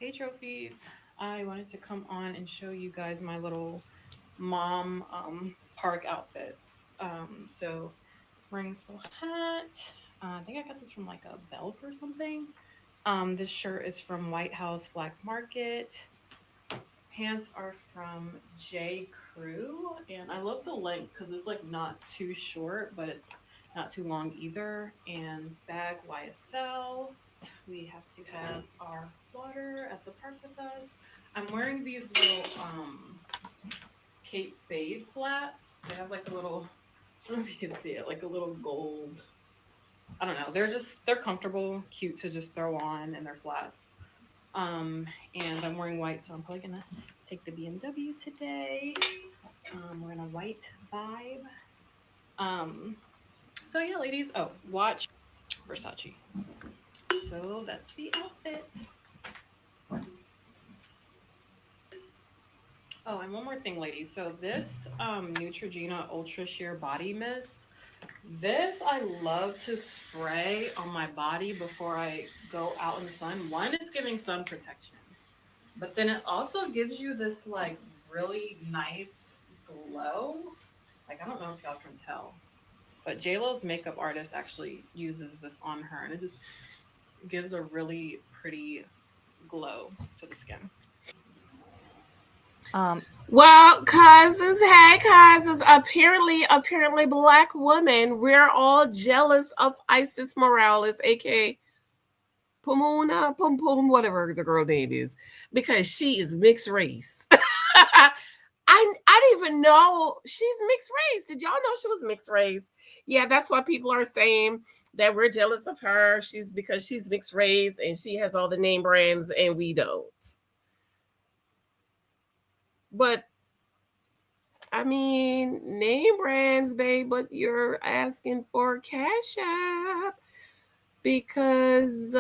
Hey trophies. I wanted to come on and show you guys my little mom park outfit. So wearing this little hat. I think I got this from like a Belk or something. This shirt is from White House Black Market. Pants are from J. Crew, and I love the length because it's like not too short, but it's not too long either. And bag YSL. We have to have our water at the park with us. I'm wearing these little Kate Spade flats. They have like a little, I don't know if you can see it, like a little gold. I don't know. They're comfortable, cute to just throw on, and they're flats. Um, and I'm wearing white, so I'm probably gonna take the BMW today. We're in a white vibe. Um, so yeah, ladies. Oh, watch Versace. So that's the outfit. Oh, and one more thing, ladies. So this Neutrogena Ultra Sheer Body Mist, this I love to spray on my body before I go out in the sun. One, it's giving sun protection, but then it also gives you this like really nice glow. Like I don't know if y'all can tell, but JLo's makeup artist actually uses this on her, and it just gives a really pretty glow to the skin. Um, Well, cousins, hey cousins. Apparently, black women, we're all jealous of Isis Morales, aka Pomona, Pum Pum, whatever the girl name is, because she is mixed race. I didn't even know she's mixed race. Did y'all know she was mixed race? Yeah, that's why people are saying that we're jealous of her. She's because she's mixed race and she has all the name brands and we don't. But I mean, name brands, babe, but you're asking for Cash App because,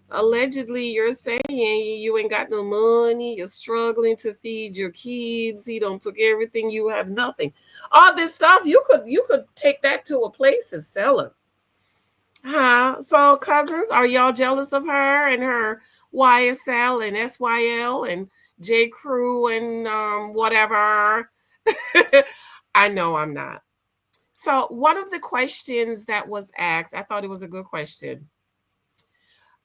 allegedly you're saying you ain't got no money, you're struggling to feed your kids, he don't took everything, you have nothing. All this stuff, you could take that to a place and sell it. Huh? So cousins, are y'all jealous of her and her YSL and SYL and J. Crew and whatever? I know I'm not. So one of the questions that was asked, I thought it was a good question.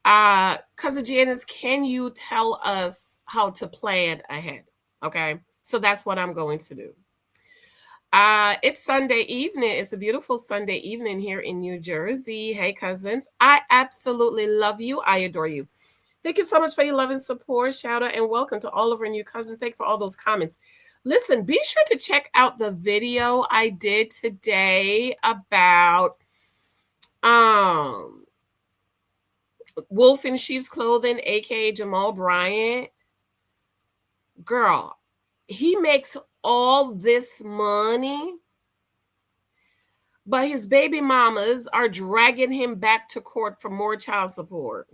Cousin Janice, can you tell us how to plan ahead? Okay. So that's what I'm going to do. It's Sunday evening. It's a beautiful Sunday evening here in New Jersey. Hey, cousins. I absolutely love you. I adore you. Thank you so much for your love and support. Shout out and welcome to all of our new cousins. Thank you for all those comments. Listen, be sure to check out the video I did today about um Wolf in Sheep's Clothing, aka Jamal Bryant. Girl, he makes all this money, but his baby mamas are dragging him back to court for more child support.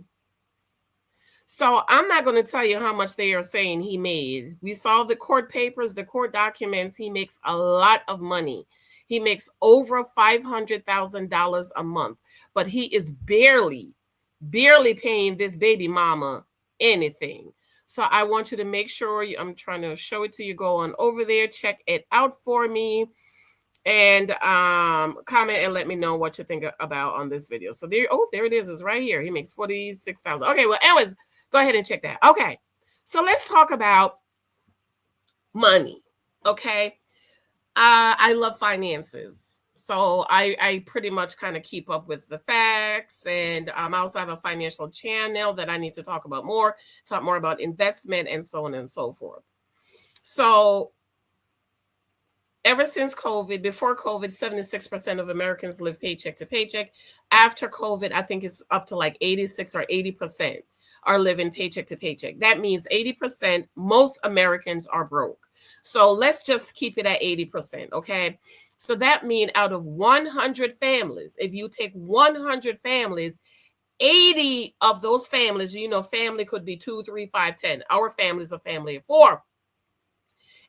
So I'm not going to tell you how much they are saying he made. We saw the court papers, the court documents. He makes a lot of money. He makes over $500,000 a month, but he is barely paying this baby mama anything. So I want you to make sure I'm trying to show it to you. Go on over there, check it out for me, and comment and let me know what you think about on this video. So there it is. It's right here. He makes 46,000. Okay, well, anyways, go ahead and check that. Okay, so let's talk about money. Okay, I love finances. So I pretty much kind of keep up with the facts. And I also have a financial channel that I need to talk more about investment and so on and so forth. So ever since COVID, before COVID, 76% of Americans live paycheck to paycheck. After COVID, I think it's up to like 86 or 80% are living paycheck to paycheck. That means 80%, most Americans are broke. So let's just keep it at 80%, okay? So that means out of 100 families, if you take 100 families, 80 of those families, family could be 2, 3, 5, 10. Our family is a family of 4.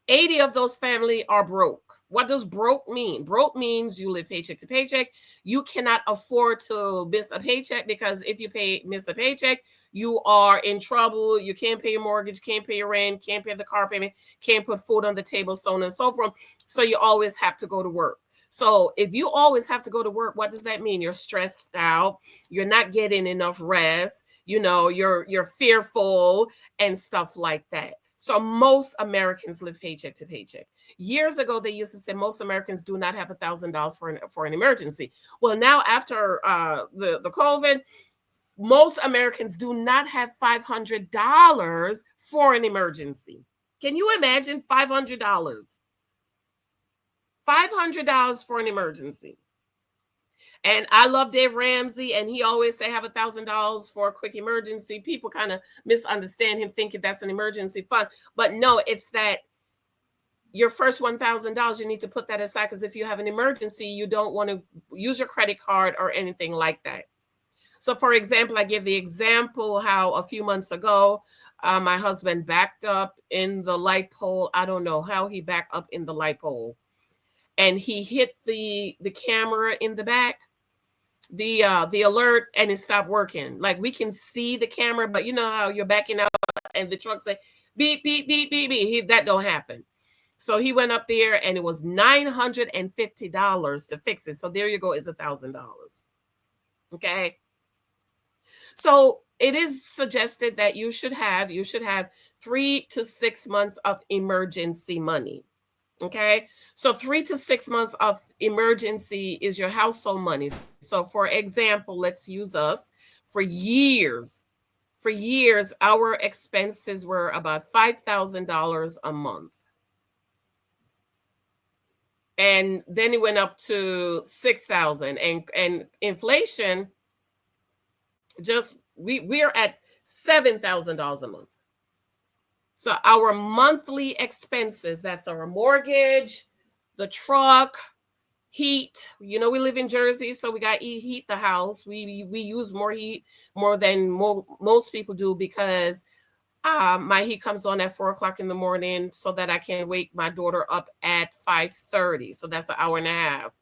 80 of those family are broke. What does broke mean? Broke means you live paycheck to paycheck. You cannot afford to miss a paycheck, because if you miss a paycheck, you are in trouble. You can't pay your mortgage, can't pay your rent, can't pay the car payment, can't put food on the table, so on and so forth. So you always have to go to work. So if you always have to go to work, what does that mean? You're stressed out. You're not getting enough rest. You're fearful and stuff like that. So most Americans live paycheck to paycheck. Years ago, they used to say most Americans do not have $1,000 for an emergency. Well, now after the COVID, most Americans do not have $500 for an emergency. Can you imagine $500? $500 for an emergency. And I love Dave Ramsey, and he always say have $1,000 for a quick emergency. People kind of misunderstand him, thinking that's an emergency fund. But no, it's that your first $1,000, you need to put that aside, because if you have an emergency, you don't want to use your credit card or anything like that. So for example, I give the example how a few months ago, my husband backed up in the light pole. I don't know how he backed up in the light pole, and he hit the camera in the back, the alert, and it stopped working. Like, we can see the camera, but you know how you're backing out and the truck say beep beep beep beep beep. That don't happen. So he went up there, and it was $950 to fix it. So there you go, is $1,000. Okay. So it is suggested that you should have 3 to 6 months of emergency money. Okay. So 3 to 6 months of emergency is your household money. So for example, let's use us. For years, our expenses were about $5,000 a month. And then it went up to 6,000, and inflation, just we're at $7,000 a month. So our monthly expenses, that's our mortgage, the truck, heat. We live in Jersey, so we got to heat the house. We use more heat, more than most people do, because my heat comes on at 4 o'clock in the morning, so that I can wake my daughter up at 5:30. So that's an hour and a half.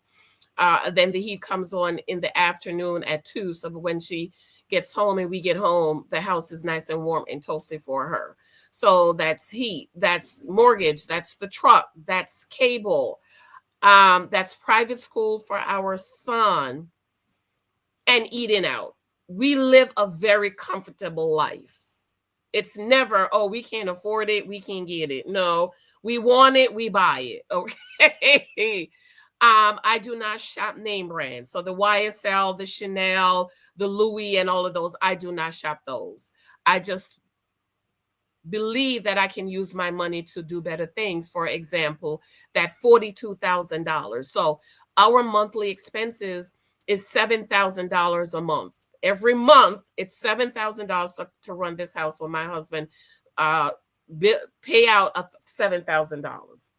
Then the heat comes on in the afternoon at 2. So when she gets home and we get home, the house is nice and warm and toasty for her. So that's heat, that's mortgage, that's the truck, that's cable, that's private school for our son, and eating out. We live a very comfortable life. It's never, oh, we can't afford it, we can't get it. No, we want it, we buy it. Okay. I do not shop name brands. So the YSL, the Chanel, the Louis, and all of those, I do not shop those. I just believe that I can use my money to do better things. For example, that $42,000. So our monthly expenses is $7,000 a month. Every month, it's $7,000 to run this house. When my husband pay out $7,000.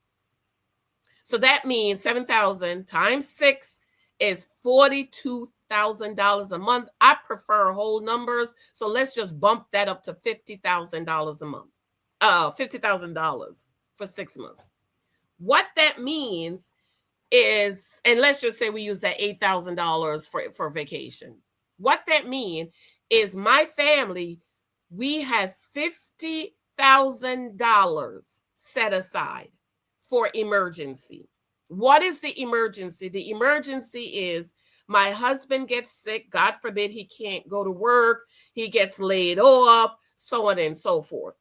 So that means 7,000 times 6 is $42,000 a month. I prefer whole numbers, so let's just bump that up to $50,000 a month. $50,000 for 6 months. What that means is, and let's just say we use that $8,000 for vacation. What that means is my family, we have $50,000 set aside for emergency. What is the emergency? The emergency is my husband gets sick. God forbid he can't go to work. He gets laid off, so on and so forth.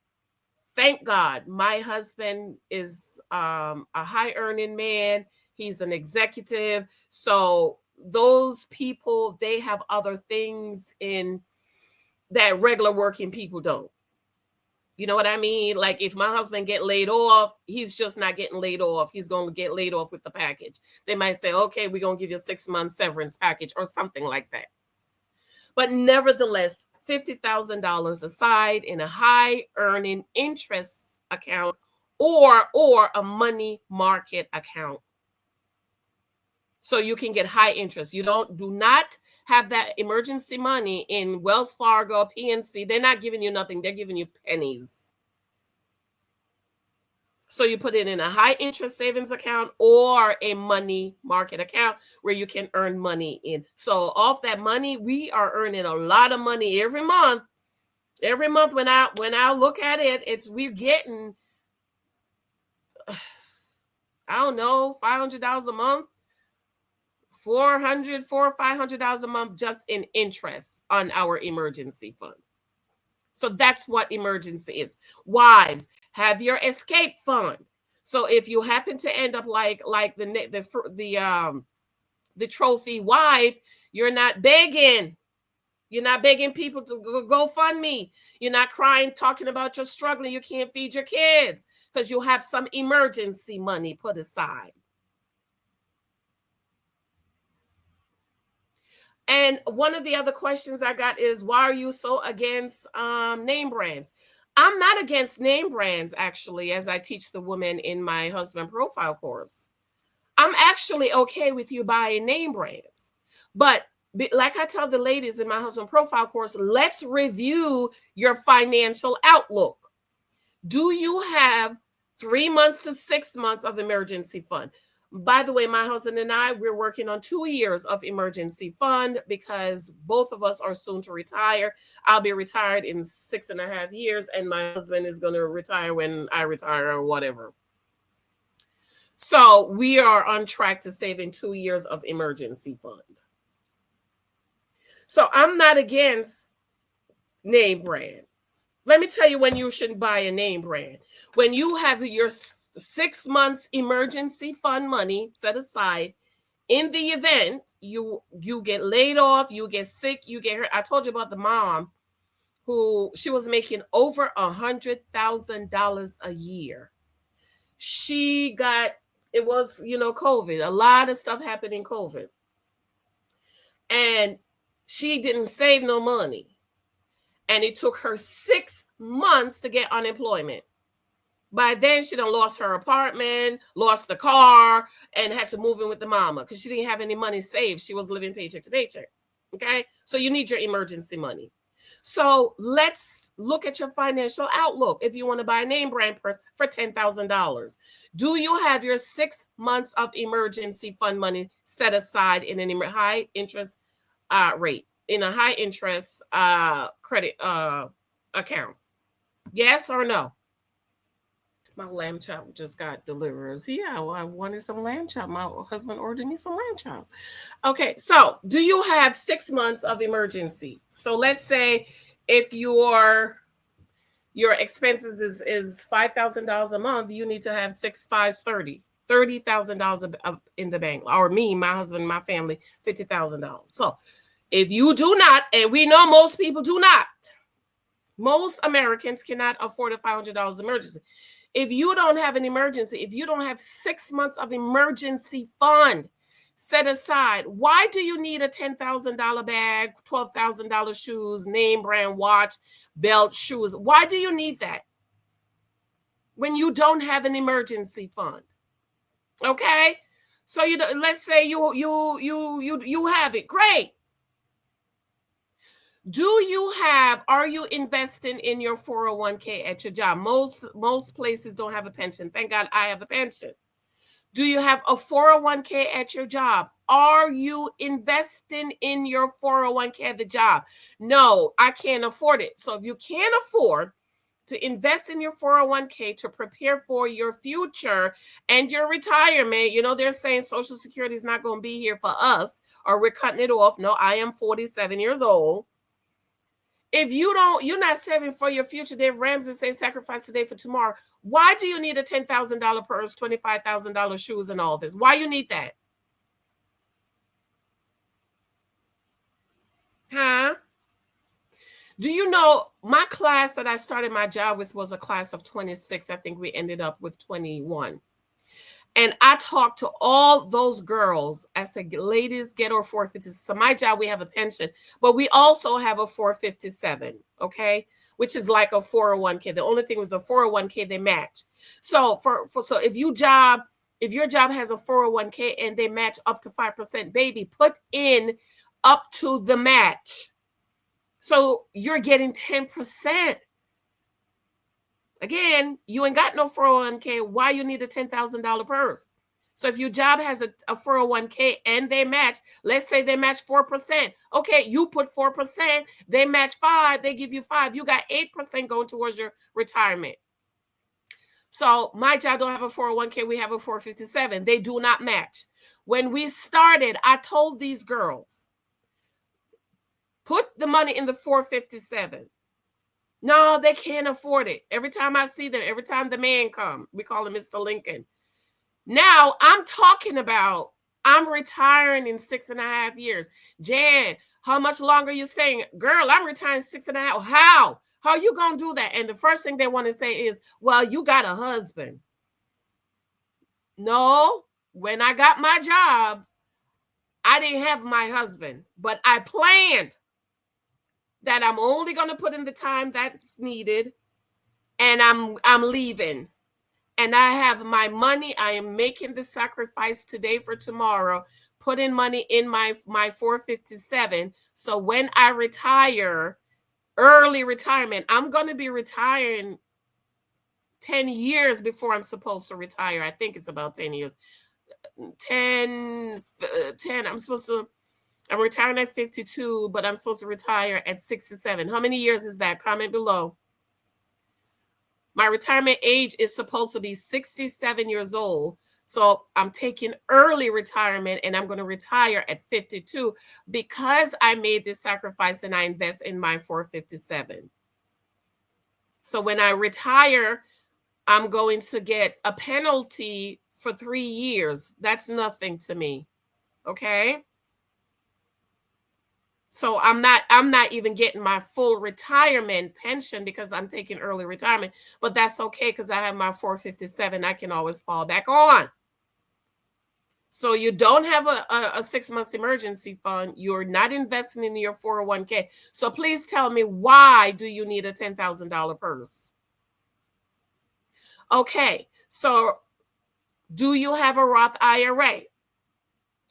Thank God my husband is a high earning man. He's an executive. So those people, they have other things in that regular working people don't. You know what I mean? Like, if my husband get laid off, he's just not getting laid off. He's going to get laid off with the package. They might say, okay, we're going to give you a 6-month severance package or something like that. But nevertheless, $50,000 aside in a high earning interest account or a money market account. So you can get high interest. Do not have that emergency money in Wells Fargo, PNC. They're not giving you nothing. They're giving you pennies. So you put it in a high interest savings account or a money market account where you can earn money in. So off that money, we are earning a lot of money every month. Every month when I look at it, we're getting I don't know, $500 a month, 400, or $500 a month just in interest on our emergency fund. So that's what emergency is. Wives, have your escape fund. So if you happen to end up like the trophy wife, you're not begging. You're not begging people to go fund me. You're not crying, talking about you're struggling. You can't feed your kids because you have some emergency money put aside. And one of the other questions I got is, why are you so against name brands? I'm not against name brands, actually, as I teach the women in my husband profile course. I'm actually okay with you buying name brands. But like I tell the ladies in my husband profile course, let's review your financial outlook. Do you have 3 months to 6 months of emergency fund? By the way, my husband and I, we're working on 2 years of emergency fund because both of us are soon to retire. I'll be retired in 6.5 years, and my husband is going to retire when I retire or whatever. So we are on track to saving 2 years of emergency fund. So I'm not against name brand. Let me tell you when you shouldn't buy a name brand. When you have your 6 months emergency fund money set aside, in the event you get laid off, you get sick, you get hurt. I told you about the mom who she was making over $100,000 a year. She got, it was, COVID. A lot of stuff happened in COVID. And she didn't save no money. And it took her 6 months to get unemployment. By then, she done lost her apartment, lost the car, and had to move in with the mama because she didn't have any money saved. She was living paycheck to paycheck. Okay? So you need your emergency money. So let's look at your financial outlook. If you want to buy a name brand purse for $10,000, do you have your 6 months of emergency fund money set aside in a high interest rate, in a high interest credit account? Yes or no? My lamb chop just got delivered. Yeah, well, I wanted some lamb chop. My husband ordered me some lamb chop. Okay, so do you have 6 months of emergency? So let's say if your expenses is $5,000 a month, you need to have 6 5s 30,000 dollars in the bank. Or me, my husband, my family, $50,000. So if you do not, and we know most people do not, most Americans cannot afford a $500 emergency. If you don't have an emergency, if you don't have 6 months of emergency fund set aside, why do you need a $10,000 bag, $12,000 shoes, name brand watch, belt, shoes? Why do you need that when you don't have an emergency fund? Okay, so let's say you have it. Great. Are you investing in your 401k at your job? Most places don't have a pension. Thank God I have a pension. Do you have a 401k at your job? Are you investing in your 401k at the job? No, I can't afford it. So if you can't afford to invest in your 401k to prepare for your future and your retirement, they're saying Social Security is not going to be here for us, or we're cutting it off. No, I am 47 years old. If you're not saving for your future, Dave Ramsey say sacrifice today for tomorrow. Why do you need a $10,000 purse, $25,000 shoes, and all this? Why you need that? Huh? Do you know my class that I started my job with was a class of 26. I think we ended up with 21. And I talked to all those girls. I said, ladies, get our 450. So my job, we have a pension, but we also have a 457, okay? Which is like a 401k. The only thing with the 401k, they match. So so if your job has a 401k and they match up to 5%, baby, put in up to the match. So you're getting 10%. Again, you ain't got no 401k. Why you need a $10,000 purse? So if your job has a 401k and they match, let's say they match 4%. Okay, you put 4%, they match 5, they give you 5. You got 8% going towards your retirement. So my job don't have a 401k, we have a 457. They do not match. When we started, I told these girls, put the money in the 457. No, they can't afford it. Every time I see them, every time the man come, we call him Mr. Lincoln. Now I'm talking about I'm retiring in 6.5 years. Jan, how much longer you staying? Girl, I'm retiring 6.5. How? How you gonna do that? And the first thing they want to say is, well, you got a husband. No, when I got my job, I didn't have my husband, but I planned that I'm only gonna put in the time that's needed, and I'm leaving. And I have my money. I am making the sacrifice today for tomorrow, putting money in my 457. So when I retire, early retirement, I'm going to be retiring 10 years before I'm supposed to retire. I think it's about 10 years. 10, 10. I'm retiring at 52, but I'm supposed to retire at 67. How many years is that? Comment below. My retirement age is supposed to be 67 years old. So I'm taking early retirement and I'm going to retire at 52 because I made this sacrifice and I invest in my 457. So when I retire, I'm going to get a penalty for 3 years. That's nothing to me. Okay? So I'm not even getting my full retirement pension because I'm taking early retirement, but that's okay because I have my 457 I can always fall back on. So you don't have a 6 months emergency fund. You're not investing in your 401k. So please tell me, why do you need a $10,000 purse? Okay, so do you have a Roth IRA?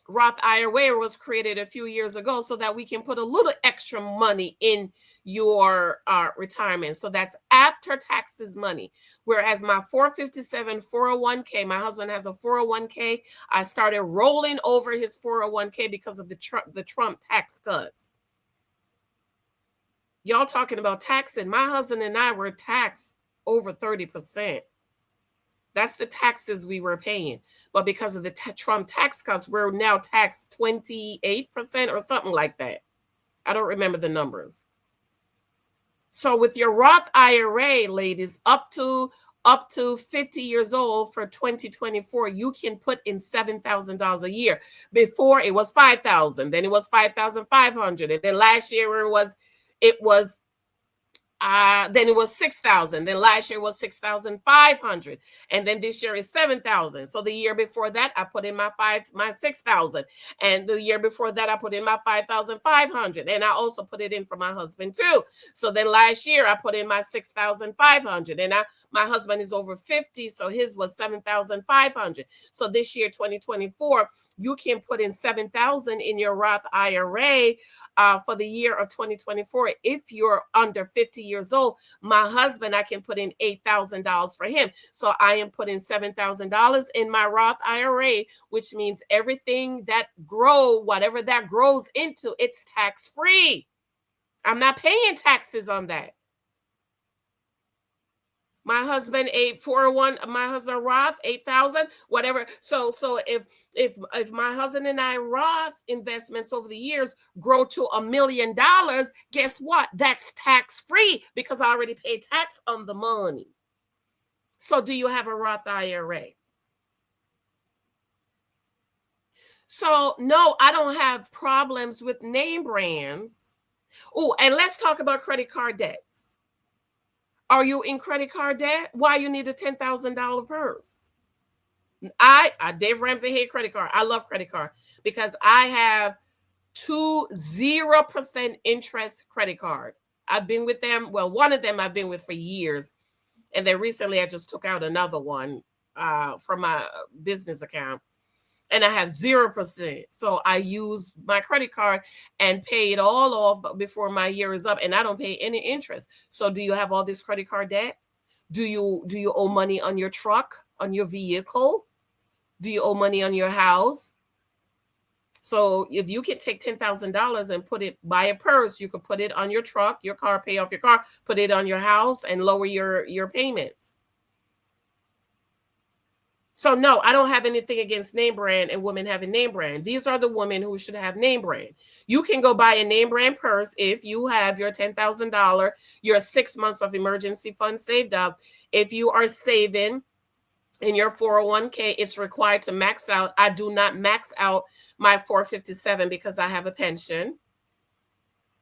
Roth IRA was created a few years ago so that we can put a little extra money in your retirement. So that's after taxes money. Whereas my 457 401k, my husband has a 401k. I started rolling over his 401k because of the Trump tax cuts. Y'all talking about taxing. My husband and I were taxed over 30%. That's the taxes we were paying. But because of the Trump tax cuts, we're now taxed 28% or something like that. I don't remember the numbers. So with your Roth IRA, ladies, up to 50 years old for 2024, you can put in $7,000 a year. Before it was 5,000, then it was 5,500, and then last year it was then it was 6,000. Then last year was 6,500, and then this year is 7,000. So the year before that, I put in my 6,000, and the year before that, I put in my 5,500, and I also put it in for my husband too. So then last year, I put in my 6,500, and my husband is over 50, so his was 7,500. So this year, 2024, you can put in 7,000 in your Roth IRA for the year of 2024. If you're under 50 years old, my husband, I can put in $8,000 for him. So I am putting $7,000 in my Roth IRA, which means everything that whatever that grows into, it's tax free. I'm not paying taxes on that. My husband my husband Roth 8,000, whatever. So if my husband and I Roth investments over the years grow to $1 million, guess what? That's tax free because I already paid tax on the money. So do you have a Roth IRA? So no, I don't have problems with name brands. Oh, and let's talk about credit card debts. Are you in credit card debt? Why you need a $10,000 purse? Dave Ramsey hate credit card. I love credit card because I have 0% interest credit card. I've been with them. Well, one of them I've been with for years. And then recently I just took out another one from my business account. And I have 0%. So I use my credit card and pay it all off before my year is up, and I don't pay any interest. So do you have all this credit card debt? Do you owe money on your truck, on your vehicle? Do you owe money on your house? So if you can take $10,000 and put it, buy a purse, you could put it on your truck, your car, pay off your car, put it on your house, and lower your payments. So no, I don't have anything against name brand and women having name brand. These are the women who should have name brand. You can go buy a name brand purse if you have your $10,000, your 6 months of emergency fund saved up. If you are saving in your 401k, it's required to max out. I do not max out my 457 because I have a pension.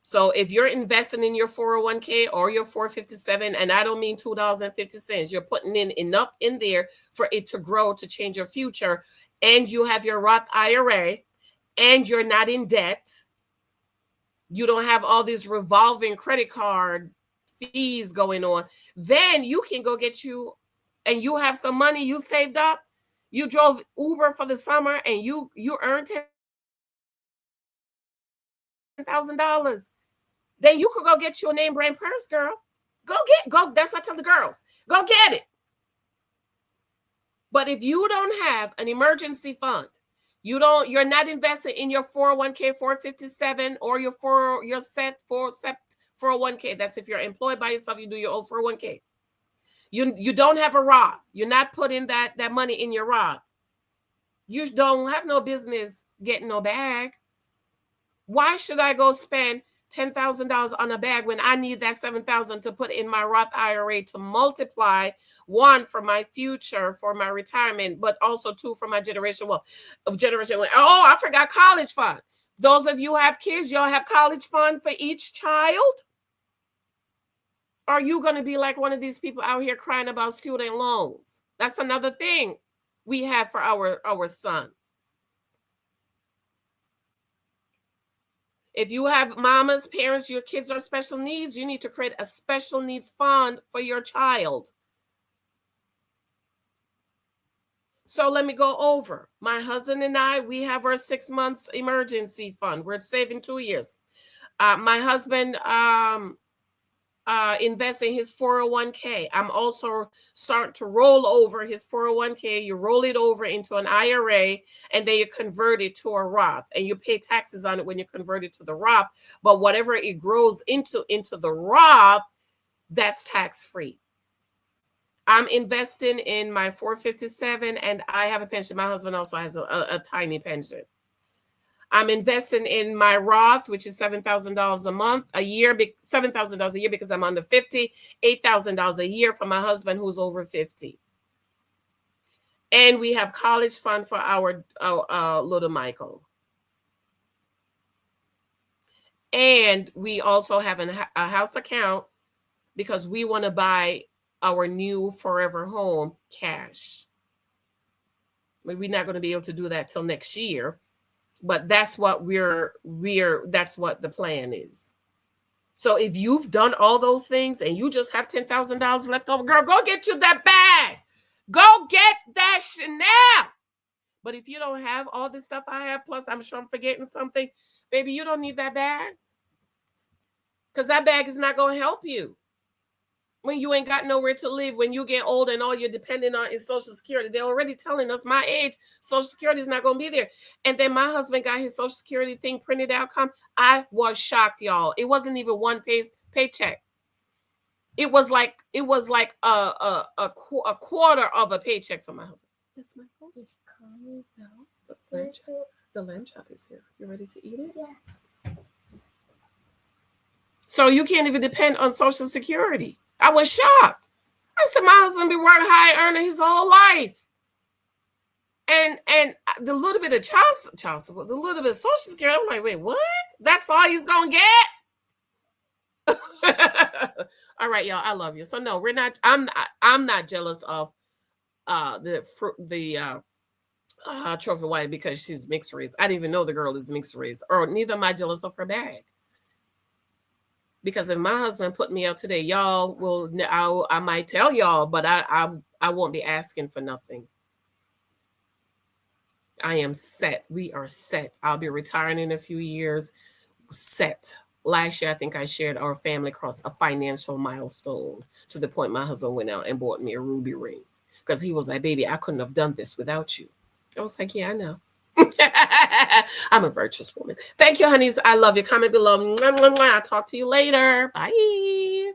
So if you're investing in your 401k or your 457, and I don't mean $2.50, you're putting in enough in there for it to grow to change your future, and you have your Roth IRA, and you're not in debt, you don't have all these revolving credit card fees going on, then you can go get you, and you have some money you saved up. You drove Uber for the summer and you earned $10,000. Then you could go get you a name brand purse, girl. Go. That's what I tell the girls. Go get it. But if you don't have an emergency fund, you're not investing in your 401k, 457, or your set 401k. That's if you're employed by yourself, you do your own 401k. You don't have a Roth. You're not putting that money in your Roth. You don't have no business getting no bag. Why should I go spend $10,000 on a bag when I need that $7,000 to put in my Roth IRA to multiply, one, for my future, for my retirement, but also two, for my generation wealth. Oh, I forgot college fund. Those of you who have kids, y'all have college fund for each child? Are you going to be like one of these people out here crying about student loans? That's another thing we have for our son. If you have mamas, parents, your kids are special needs, you need to create a special needs fund for your child. So let me go over. My husband and I, we have our 6 months emergency fund. We're saving 2 years. My husband invest in his 401k. I'm also starting to roll over his 401k. You roll it over into an IRA, and then you convert it to a Roth, and you pay taxes on it when you convert it to the Roth. But whatever it grows into the Roth, that's tax free. I'm investing in my 457, and I have a pension. My husband also has a tiny pension. I'm investing in my Roth, which is $7,000 a month, a year, $7,000 a year because I'm under 50, $8,000 a year for my husband who's over 50. And we have college fund for our little Michael. And we also have a house account because we want to buy our new forever home cash. We're not going to be able to do that till next year. But that's what that's what the plan is. So if you've done all those things and you just have $10,000 left over, girl, go get you that bag. Go get that Chanel. But if you don't have all this stuff I have, plus I'm sure I'm forgetting something, baby, you don't need that bag. Because that bag is not going to help you. When you ain't got nowhere to live, when you get old and all you're depending on is Social Security. They're already telling us my age, Social Security is not going to be there. And then my husband got his Social Security thing printed out. I was shocked, y'all. It wasn't even one paycheck. It was like a quarter of a paycheck for my husband. Yes, Michael. Did you call me? No. The lamb chop is here. You ready to eat it? Yeah. So you can't even depend on Social Security. I was shocked. I said, my husband been working high earning his whole life. And the little bit of child support, the little bit of Social Security, I'm like, wait, what? That's all he's going to get? All right, y'all, I love you. So no, I'm not jealous of the trophy wife because she's mixed race. I didn't even know the girl is mixed race, or neither am I jealous of her bag. Because if my husband put me out today, y'all will, I might tell y'all, but I won't be asking for nothing. I am set. We are set. I'll be retiring in a few years. Set. Last year, I think I shared our family crossed a financial milestone to the point my husband went out and bought me a ruby ring because he was like, baby, I couldn't have done this without you. I was like, yeah, I know. I'm a virtuous woman. Thank you, honeys. I love you. Comment below. Mwah, mwah, mwah. I'll talk to you later. Bye.